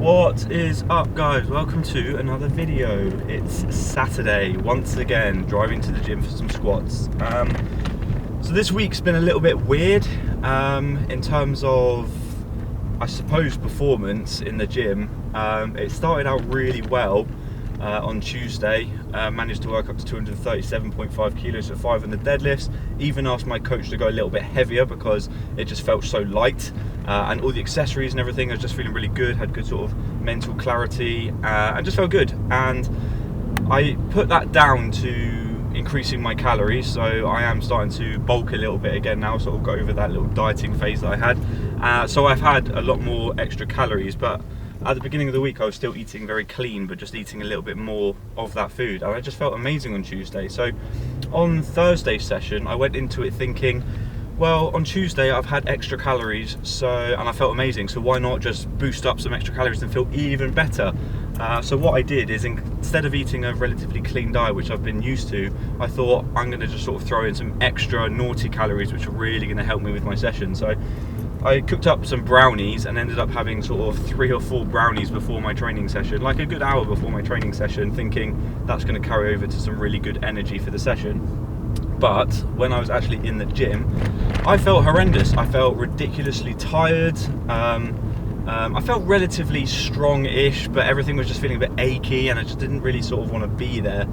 What is up, guys? Welcome to another video. It's Saturday, once again, driving to the gym for some squats. So this week's been a little bit weird in terms of, I suppose, performance in the gym. It started out really well on Tuesday, managed to work up to 237.5 kilos at 5 on the deadlifts. Even asked my coach to go a little bit heavier because it just felt so light, and all the accessories and everything, I was just feeling really good, had good sort of mental clarity, and just felt good. And I put that down to increasing my calories, so I am starting to bulk a little bit again now, sort of got over that little dieting phase that I had. So I've had a lot more extra calories, but at the beginning of the week I was still eating very clean, but just eating a little bit more of that food, and I just felt amazing on Tuesday. So on Thursday's session I went into it thinking, well, on Tuesday I've had extra calories, and I felt amazing, so why not just boost up some extra calories and feel even better? So what I did is, instead of eating a relatively clean diet, which I've been used to, I thought I'm going to just sort of throw in some extra naughty calories which are really going to help me with my session. So I cooked up some brownies and ended up having sort of 3 or 4 brownies before my training session, like a good hour before my training session, thinking that's going to carry over to some really good energy for the session. But when I was actually in the gym, I felt horrendous. I felt ridiculously tired. I felt relatively strong-ish, but everything was just feeling a bit achy, and I just didn't really sort of want to be there,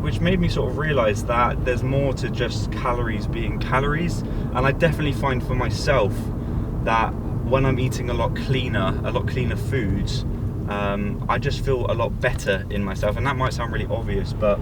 which made me sort of realise that there's more to just calories being calories. And I definitely find for myself that when I'm eating a lot cleaner foods, I just feel a lot better in myself. And that might sound really obvious, but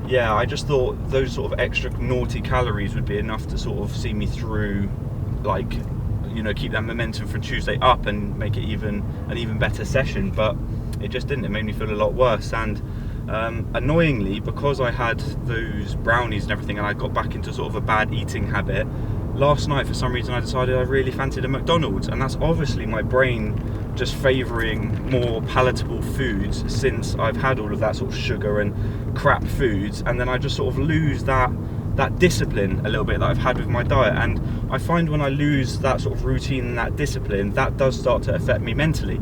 yeah, I just thought those sort of extra naughty calories would be enough to sort of see me through, like, you know, keep that momentum from Tuesday up and make it an even better session. But it just didn't. It made me feel a lot worse. And annoyingly, because I had those brownies and everything, and I got back into sort of a bad eating habit, last night for some reason I decided I really fancied a McDonald's, and that's obviously my brain just favouring more palatable foods since I've had all of that sort of sugar and crap foods, and then I just sort of lose that discipline a little bit that I've had with my diet. And I find when I lose that sort of routine and that discipline, that does start to affect me mentally,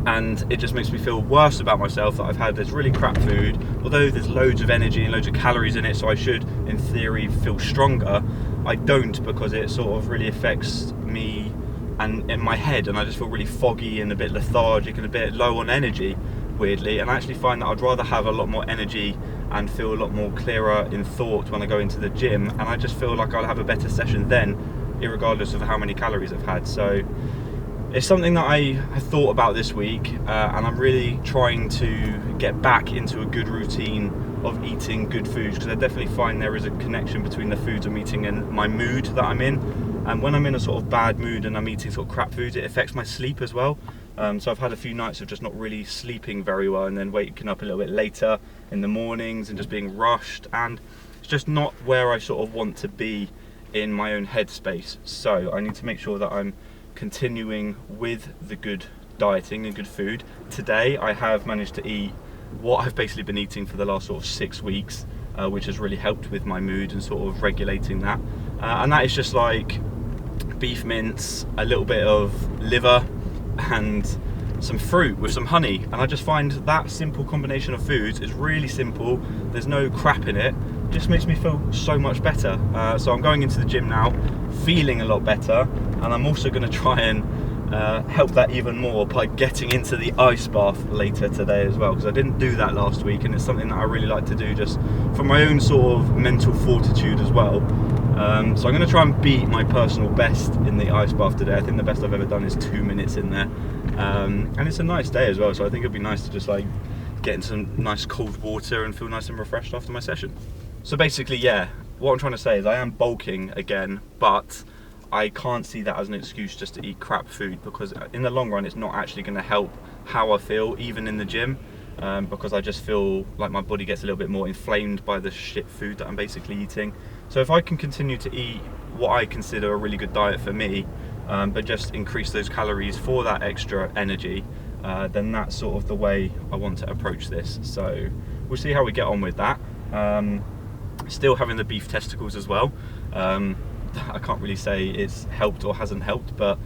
and it just makes me feel worse about myself that I've had this really crap food, although there's loads of energy and loads of calories in it, so I should in theory feel stronger. I don't, because it sort of really affects me and in my head, and I just feel really foggy and a bit lethargic and a bit low on energy, weirdly. And I actually find that I'd rather have a lot more energy and feel a lot more clearer in thought when I go into the gym, and I just feel like I'll have a better session then, irregardless of how many calories I've had. So it's something that I have thought about this week, and I'm really trying to get back into a good routine of eating good foods, because I definitely find there is a connection between the foods I'm eating and my mood that I'm in. And when I'm in a sort of bad mood and I'm eating sort of crap foods, it affects my sleep as well. So I've had a few nights of just not really sleeping very well, and then waking up a little bit later in the mornings and just being rushed, and it's just not where I sort of want to be in my own headspace. So I need to make sure that I'm continuing with the good dieting and good food. Today I have managed to eat what I've basically been eating for the last sort of 6 weeks, which has really helped with my mood and sort of regulating that. And that is just like beef mince, a little bit of liver, and some fruit with some honey. And I just find that simple combination of foods is really simple. There's no crap in it. It just makes me feel so much better. So I'm going into the gym now feeling a lot better, and I'm also going to try and help that even more by getting into the ice bath later today as well, because I didn't do that last week, and it's something that I really like to do just for my own sort of mental fortitude as well. So I'm going to try and beat my personal best in the ice bath today. I think the best I've ever done is 2 minutes in there, and it's a nice day as well, so I think it'd be nice to just like get in some nice cold water and feel nice and refreshed after my session. So basically, yeah, what I'm trying to say is I am bulking again, but I can't see that as an excuse just to eat crap food, because in the long run it's not actually going to help how I feel even in the gym, because I just feel like my body gets a little bit more inflamed by the shit food that I'm basically eating. So if I can continue to eat what I consider a really good diet for me, but just increase those calories for that extra energy, then that's sort of the way I want to approach this. So we'll see how we get on with that. Still having the beef testicles as well. I can't really say it's helped or hasn't helped, but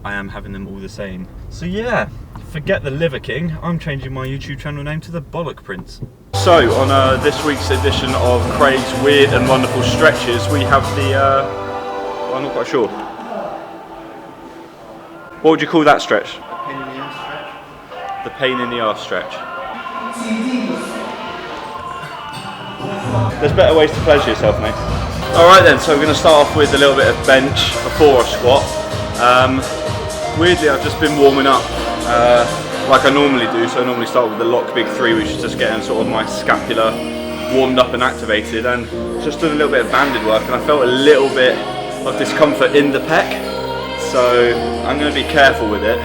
I am having them all the same. So yeah, forget the Liver King, I'm changing my YouTube channel name to the Bollock Prince. So on this week's edition of Craig's Weird and Wonderful Stretches, we have the, well, I'm not quite sure. What would you call that stretch? Pain in the ass stretch. The pain in the arse stretch. There's better ways to pleasure yourself, mate. Alright then, so we're going to start off with a little bit of bench before a squat. Weirdly, I've just been warming up like I normally do, so I normally start with the lock big 3, which is just getting sort of my scapula warmed up and activated, and just done a little bit of banded work, and I felt a little bit of discomfort in the pec, so I'm going to be careful with it.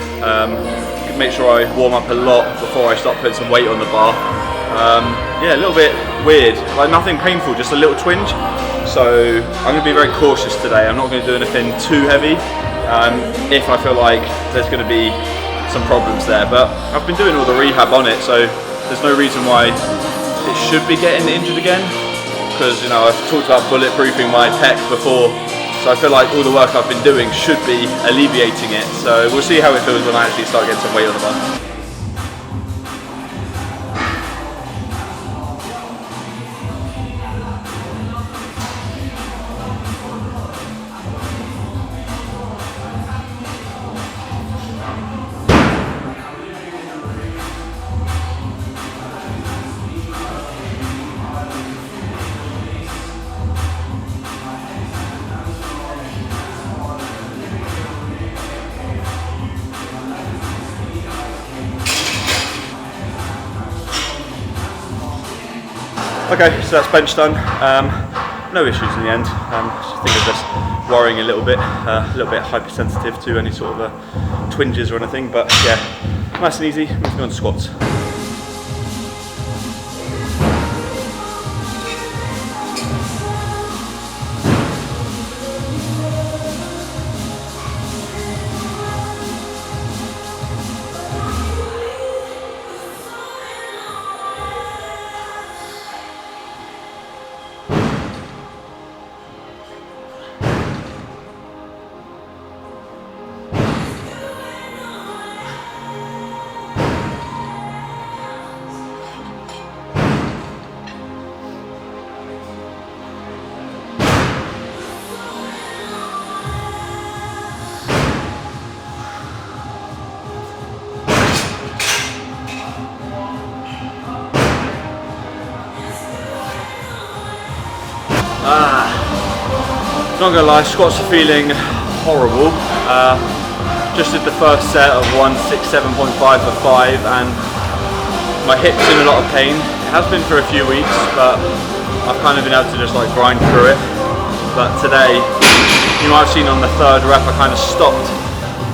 Make sure I warm up a lot before I start putting some weight on the bar. Yeah, a little bit weird, like nothing painful, just a little twinge. So I'm going to be very cautious today. I'm not going to do anything too heavy if I feel like there's going to be some problems there. But I've been doing all the rehab on it, so there's no reason why it should be getting injured again. Because, you know, I've talked about bulletproofing my pec before, so I feel like all the work I've been doing should be alleviating it. So we'll see how it feels when I actually start getting some weight on the bar. Okay, so that's bench done. No issues in the end. I think I'm just worrying a little bit hypersensitive to any sort of twinges or anything. But yeah, nice and easy. Moving on to squats. Not gonna lie, squats are feeling horrible. Just did the first set of 167.5 for 5, and my hip's in a lot of pain. It has been for a few weeks, but I've kind of been able to just like grind through it. But today, you might have seen on the 3rd rep, I kind of stopped,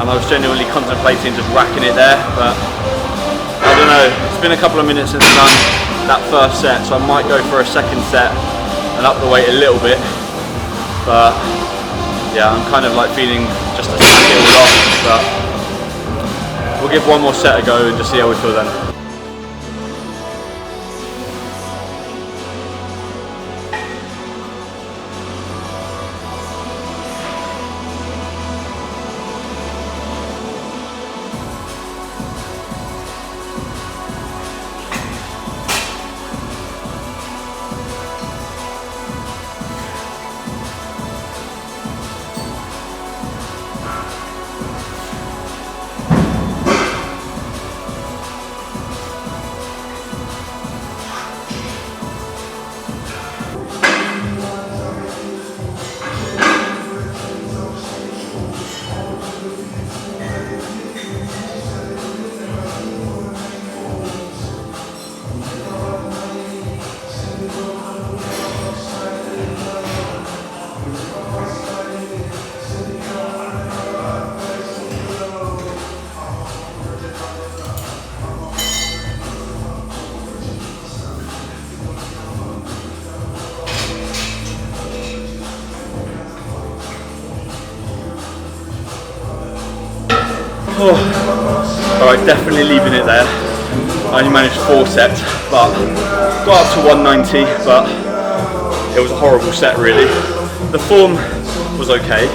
and I was genuinely contemplating just racking it there. But I don't know, it's been a couple of minutes since I've done that first set, so I might go for a second set and up the weight a little bit. But yeah, I'm kind of like feeling just to sack it all off, but we'll give one more set a go and just see how we feel then. Alright, definitely leaving it there. I only managed 4 sets, but got up to 190, but it was a horrible set really. The form was okay.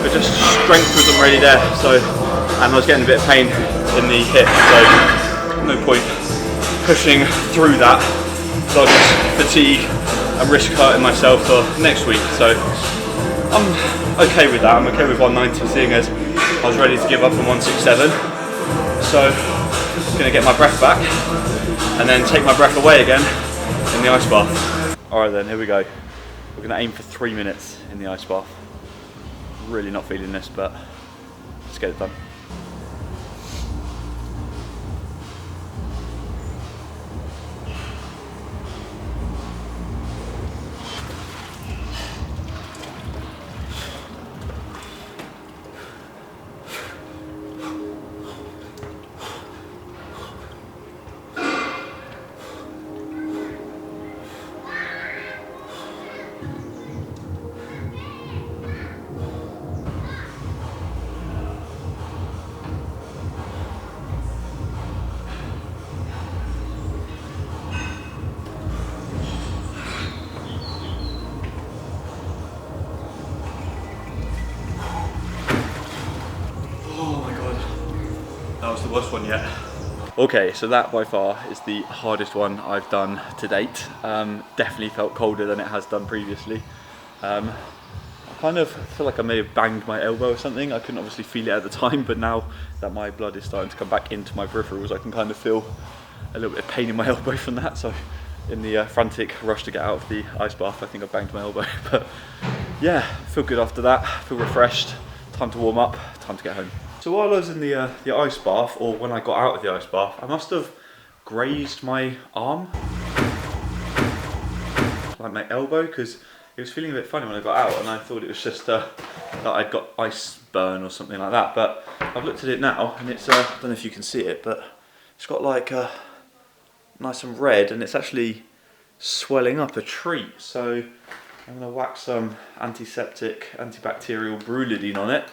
The just strength wasn't really there, so, and I was getting a bit of pain in the hip, so no point pushing through that, so I'll just fatigue and risk hurting myself for next week. So I'm okay with that. I'm okay with 190, seeing as I was ready to give up on 167. So I'm gonna get my breath back and then take my breath away again in the ice bath. All right then, here we go. We're gonna aim for 3 minutes in the ice bath. Really not feeling this, but let's get it done. That was the worst one yet. Okay, so that by far is the hardest one I've done to date. Definitely felt colder than it has done previously. I kind of feel like I may have banged my elbow or something. I couldn't obviously feel it at the time, but now that my blood is starting to come back into my peripherals, I can kind of feel a little bit of pain in my elbow from that. So in the frantic rush to get out of the ice bath, I think I banged my elbow. But yeah, feel good after that, feel refreshed. Time to warm up, time to get home. So while I was in the ice bath, or when I got out of the ice bath, I must have grazed my arm, like my elbow, because it was feeling a bit funny when I got out, and I thought it was just that I'd got ice burn or something like that. But I've looked at it now, and it's I don't know if you can see it, but it's got like nice and red, and it's actually swelling up a treat. So I'm gonna whack some antiseptic, antibacterial Brulidine on it.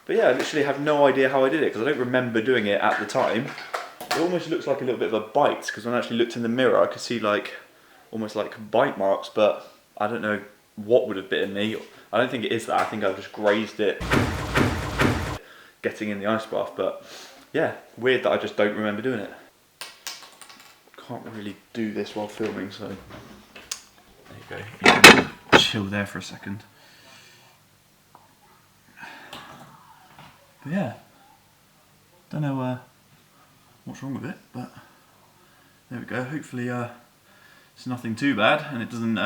But yeah, I literally have no idea how I did it, because I don't remember doing it at the time. It almost looks like a little bit of a bite, because when I actually looked in the mirror, I could see like almost like bite marks, but I don't know what would have bitten me. I don't think it is that. I think I've just grazed it getting in the ice bath. But yeah, weird that I just don't remember doing it. Can't really do this while filming, so there you go. You can chill there for a second. But yeah, don't know what's wrong with it, but there we go. Hopefully it's nothing too bad and it doesn't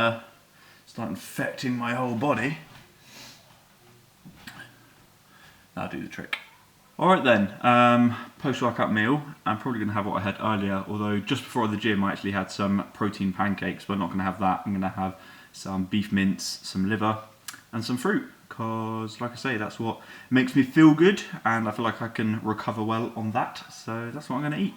start infecting my whole body. That'll do the trick. Alright then, post-workout meal. I'm probably going to have what I had earlier, although just before the gym I actually had some protein pancakes, but I'm not going to have that. I'm going to have some beef mince, some liver and some fruit, because like I say, that's what makes me feel good and I feel like I can recover well on that, so that's what I'm going to eat.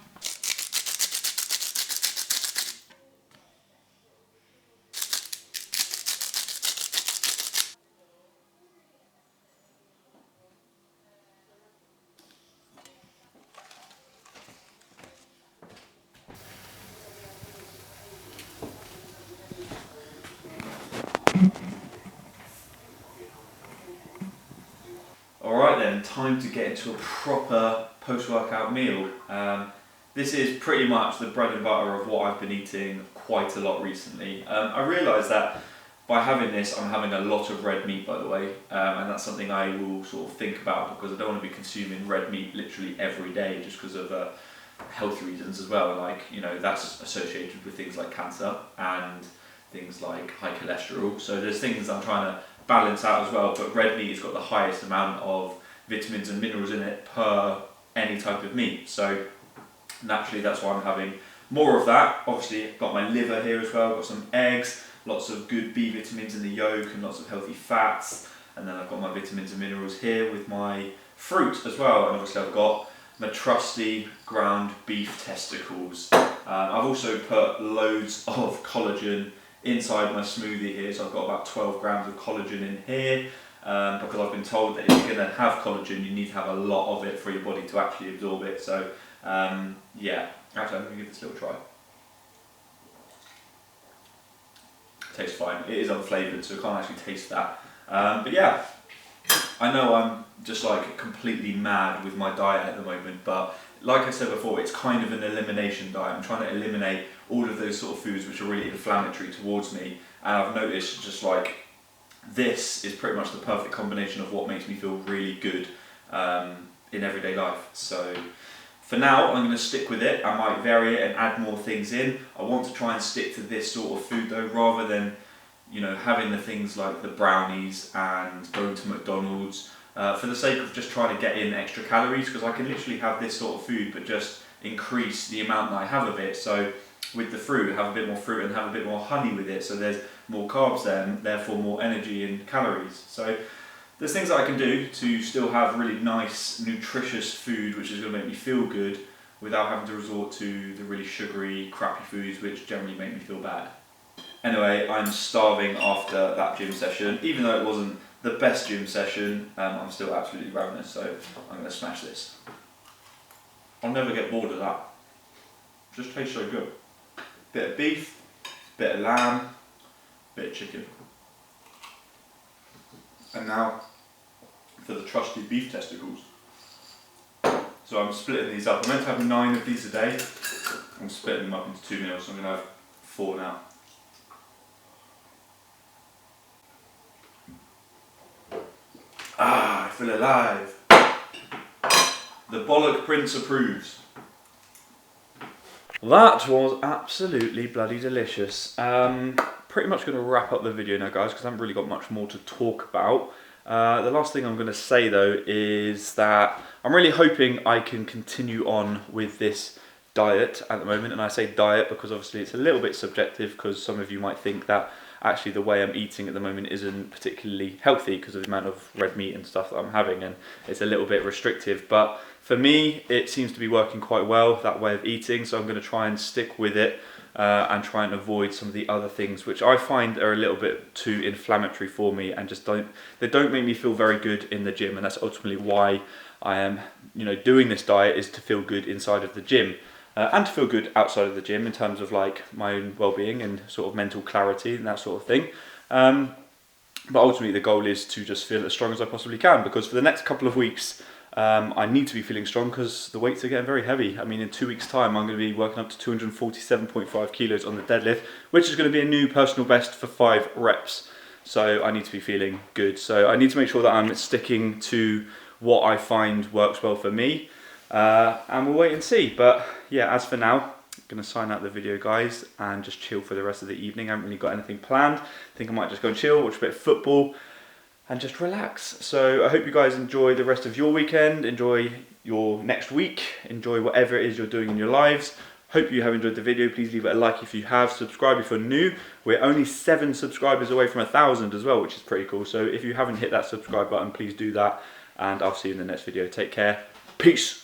Alright then, time to get into a proper post-workout meal. This is pretty much the bread and butter of what I've been eating quite a lot recently. I realised that by having this, I'm having a lot of red meat, by the way, and that's something I will sort of think about, because I don't want to be consuming red meat literally every day just because of health reasons as well. Like, you know, that's associated with things like cancer and things like high cholesterol. So there's things I'm trying to balance out as well, but red meat has got the highest amount of vitamins and minerals in it per any type of meat. So naturally that's why I'm having more of that. Obviously I've got my liver here as well, I've got some eggs, lots of good B vitamins in the yolk and lots of healthy fats, and then I've got my vitamins and minerals here with my fruit as well, and obviously I've got my trusty ground beef testicles. I've also put loads of collagen inside my smoothie here, so I've got about 12 grams of collagen in here, because I've been told that if you're going to have collagen you need to have a lot of it for your body to actually absorb it. So yeah, actually I'm going to give this a little try. Tastes fine. It is unflavoured, so I can't actually taste that, but yeah, I know I'm just like completely mad with my diet at the moment, but like I said before, it's kind of an elimination diet. I'm trying to eliminate all of those sort of foods which are really inflammatory towards me, and I've noticed just like this is pretty much the perfect combination of what makes me feel really good in everyday life. So for now, I'm going to stick with it. I might vary it and add more things in. I want to try and stick to this sort of food though, rather than, you know, having the things like the brownies and going to McDonald's for the sake of just trying to get in extra calories, because I can literally have this sort of food but just increase the amount that I have of it. So with the fruit, have a bit more fruit and have a bit more honey with it, so there's more carbs there and therefore more energy and calories. So there's things that I can do to still have really nice, nutritious food which is going to make me feel good without having to resort to the really sugary, crappy foods which generally make me feel bad. Anyway, I'm starving after that gym session. Even though it wasn't the best gym session, I'm still absolutely ravenous, so I'm going to smash this. I'll never get bored of that. It just tastes so good. Bit of beef, bit of lamb, bit of chicken. And now for the trusty beef testicles. So I'm splitting these up. I'm meant to have 9 of these a day. I'm splitting them up into 2 meals, so I'm going to have 4 now. Ah, I feel alive. The Bollock Prince approves. That was absolutely bloody delicious. Pretty much going to wrap up the video now, guys, because I haven't really got much more to talk about. The last thing I'm going to say though is that I'm really hoping I can continue on with this diet at the moment, and I say diet because obviously it's a little bit subjective, because some of you might think that actually the way I'm eating at the moment isn't particularly healthy because of the amount of red meat and stuff that I'm having, and it's a little bit restrictive. But for me, it seems to be working quite well, that way of eating, so I'm going to try and stick with it and try and avoid some of the other things which I find are a little bit too inflammatory for me and just don't make me feel very good in the gym. And that's ultimately why I am, you know, doing this diet, is to feel good inside of the gym. And to feel good outside of the gym in terms of like my own well-being and sort of mental clarity and that sort of thing. But ultimately the goal is to just feel as strong as I possibly can, because for the next couple of weeks I need to be feeling strong because the weights are getting very heavy. I mean, in 2 weeks time I'm going to be working up to 247.5 kilos on the deadlift, which is going to be a new personal best for 5 reps. So I need to be feeling good. So I need to make sure that I'm sticking to what I find works well for me. And we'll wait and see. But yeah, as for now, I'm going to sign out the video, guys, and just chill for the rest of the evening. I haven't really got anything planned. I think I might just go and chill, watch a bit of football and just relax. So I hope you guys enjoy the rest of your weekend, enjoy your next week, enjoy whatever it is you're doing in your lives. Hope you have enjoyed the video. Please leave it a like if you have, subscribe if you're new. We're only 7 subscribers away from 1,000 as well, which is pretty cool. So if you haven't hit that subscribe button, please do that, and I'll see you in the next video. Take care. Peace.